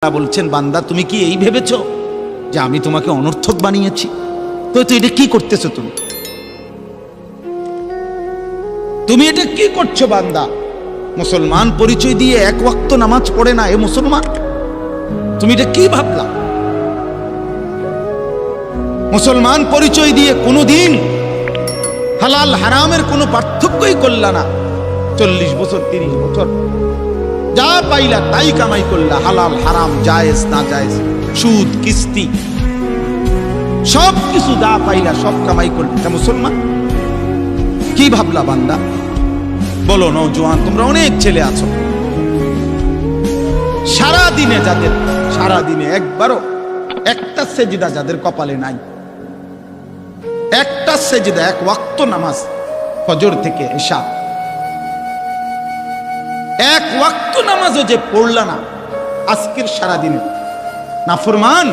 আল্লাহ বলছেন, বান্দা তুমি কি এই ভেবেছো যে আমি তোমাকে অনর্থক বানিয়েছি? তো এটা কি করতেছো? তুমি এটা কি করছো বান্দা? মুসলমান পরিচয় দিয়ে এক ওয়াক্ত নামাজ পড়ে না এ মুসলমান? তুমি এটা কি ভাবলা? মুসলমান পরিচয় দিয়ে কোনোদিন হালাল হারামের কোনো পার্থক্যই করলা না। 40 বছর 30 বছর যা পাইলা তাই কামাই করলা, হালাল হারাম জায়েজ না জায়েজ সুদ কিস্তি সব কিছু যা পাইলা সব কামাই করলা। এটা মুসলমান? কি ভাবলা বান্দা? বলো নওজোয়ান, তোমরা অনেক ছেলে আছো, সারাদিনে একবারও একটা সেজদা যাদের কপালে নাই, একটা সেজদা, এক ওয়াক্ত নামাজ ফজর থেকে এশা এক ওয়াক্ত নামাজও যে পড়লা না আজকের সারাদিনে, নাফরমান।